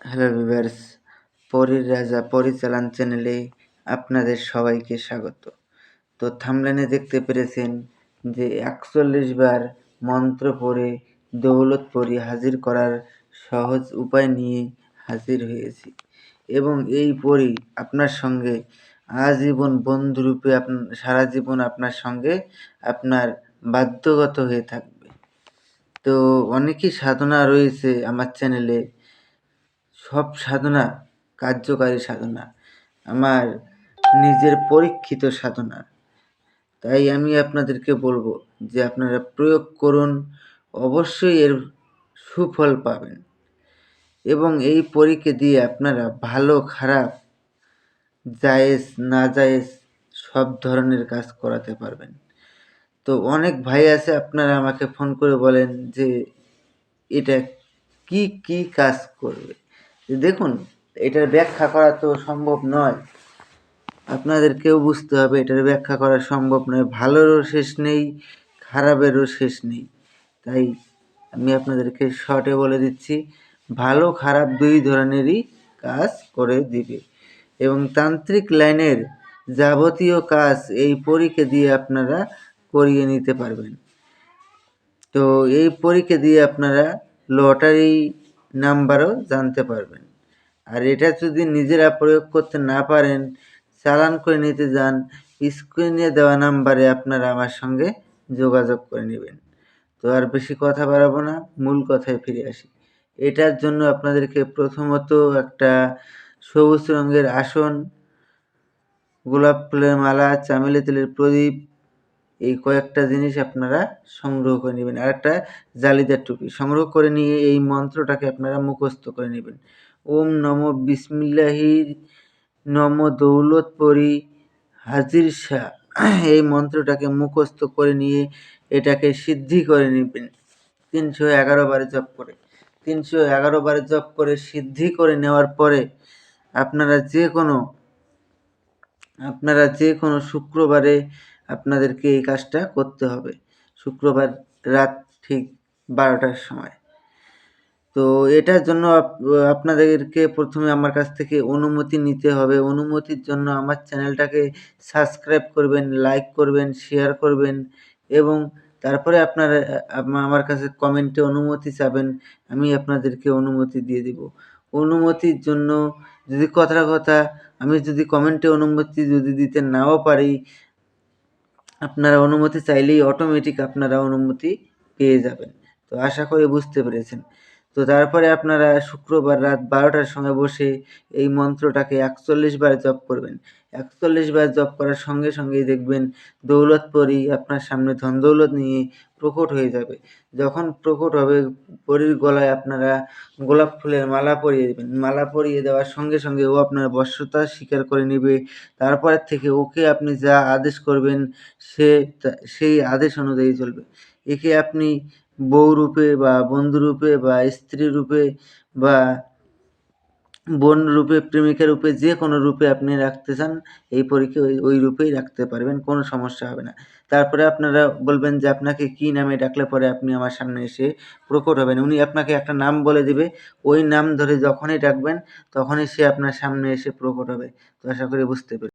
Hello viewers, পরীর রাজা পরিচালন চ্যানেলে আপনাদের সবাইকে স্বাগত। তো থাম্বনেলে দেখতে পেরেছেন যে ৪১ বার মন্ত্র পড়ে দৌলত পরী হাজির করার সহজ উপায় নিয়ে হাজির হয়েছি এবং এই পরী আপনার সঙ্গে আজীবন বন্ধুরূপে সারা জীবন আপনার সঙ্গে আপনার বাধ্যগত হয়ে থাকবে। তো অনেকই সাধনা রয়েছে আমার চ্যানেলে, সব সাধনা কার্যকারী সাধনা, আমার নিজের পরীক্ষিত সাধনা। তাই আমি আপনাদেরকে বলবো যে আপনারা প্রয়োগ করুন, অবশ্যই এর সুফল পাবেন এবং এই পরীকে দিয়ে আপনারা ভালো খারাপ জায়েজ না জায়েজ সব ধরনের কাজ করাতে পারবেন। তো অনেক ভাই আছে, আপনারা আমাকে ফোন করে বলেন যে এটা কি কি কাজ করবে। দেখুন, এটার ব্যাখ্যা করা তো সম্ভব নয়, আপনাদেরকেও বুঝতে হবে এটার ব্যাখ্যা করা সম্ভব নয়। ভালোরও শেষ নেই, খারাপেরও শেষ নেই। তাই আমি আপনাদেরকে শর্টে বলে দিচ্ছি, ভালো খারাপ দুই ধরনেরই কাজ করে দিবে এবং তান্ত্রিক লাইনের যাবতীয় কাজ এই পরীকে দিয়ে আপনারা করিয়ে নিতে পারবেন। তো এই পরীকে দিয়ে আপনারা লটারি নাম্বারও জানতে পারবেন। আর এটা যদি নিজেরা প্রয়োগ করতে না পারেন, চালান করে নিতে যান, স্ক্রিনে দেওয়া নাম্বারে আপনারা আমার সঙ্গে যোগাযোগ করে নেবেন। তো আর বেশি কথা বাড়াবো না, মূল কথায় ফিরে আসি। এটার জন্য আপনাদেরকে প্রথমত একটা সবুজ রঙের আসন, গোলাপ ফুলের মালা, চামেলি তেলের প্রদীপ, এই কয়েকটা জিনিস আপনারা সংগ্রহ করে নেবেন। আর একটা জালিদার টুপি সংগ্রহ করে নিয়ে এই মন্ত্রটাকে আপনারা মুখস্থ করে নেবেন। ওম নমো বিসমিল্লাহির নমো দৌলত পরি হাজির শাহ, এই মন্ত্রটাকে মুখস্থ করে নিয়ে এটাকে সিদ্ধি করে নেবেন ৩১১ বারে জপ করে। ৩১১ বারে জপ করে সিদ্ধি করে নেওয়ার পরে আপনারা যে কোনো শুক্রবারে আপনাদেরকে এই কাজটা করতে হবে, শুক্রবার রাত ঠিক ১২টার সময়। তো এটার জন্য আপনাদেরকে প্রথমে আমার কাছ থেকে অনুমতি নিতে হবে। অনুমতির জন্য আমার চ্যানেলটাকে সাবস্ক্রাইব করবেন, লাইক করবেন, শেয়ার করবেন এবং তারপরে আপনারা আমার কাছে কমেন্টে অনুমতি চাবেন, আমি আপনাদেরকে অনুমতি দিয়ে দিব। অনুমতির জন্য যদি কথা আমি যদি কমেন্টে অনুমতি যদি দিতে নাও পারি, আপনারা অনুমতি চাইলেই অটোমেটিক আপনারা অনুমতি পেয়ে যাবেন। তো আশা করি বুঝতে পেরেছেন। তো তারপরে আপনারা শুক্রবার রাত ১২টার সময় বসে এই মন্ত্রটাকে ৪১ বার জপ করবেন। ৪১ বার জপ করার সঙ্গে সঙ্গেই দেখবেন দৌলত পরী আপনার সামনে ধন দৌলত নিয়ে প্রকট হয়ে যাবে। যখন প্রকট হবে, পরীর গলায় আপনারা গোলাপ ফুলের মালা পরিয়ে দেবেন। মালা পরিয়ে দেওয়ার সঙ্গে সঙ্গে ও আপনার বশ্যতা স্বীকার করে নেবে। তারপরের থেকে ওকে আপনি যা আদেশ করবেন সেই আদেশ অনুযায়ী চলবে। একে আপনি বউ রূপে বা বন্ধু রূপে বা স্ত্রী রূপে বা বোন রূপে, প্রেমিকা রূপে, যে কোনো রূপে আপনি রাখতে চান এই পরীকে ওই রূপেই রাখতে পারবেন, কোনো সমস্যা হবে না। তারপরে আপনারা বলবেন যে আপনাকে কী নামে ডাকলে পরে আপনি আমার সামনে এসে প্রকট হবেন। উনি আপনাকে একটা নাম বলে দেবে, ওই নাম ধরে যখনই ডাকবেন তখনই সে আপনার সামনে এসে প্রকট হবে। তো আশা করি বুঝতে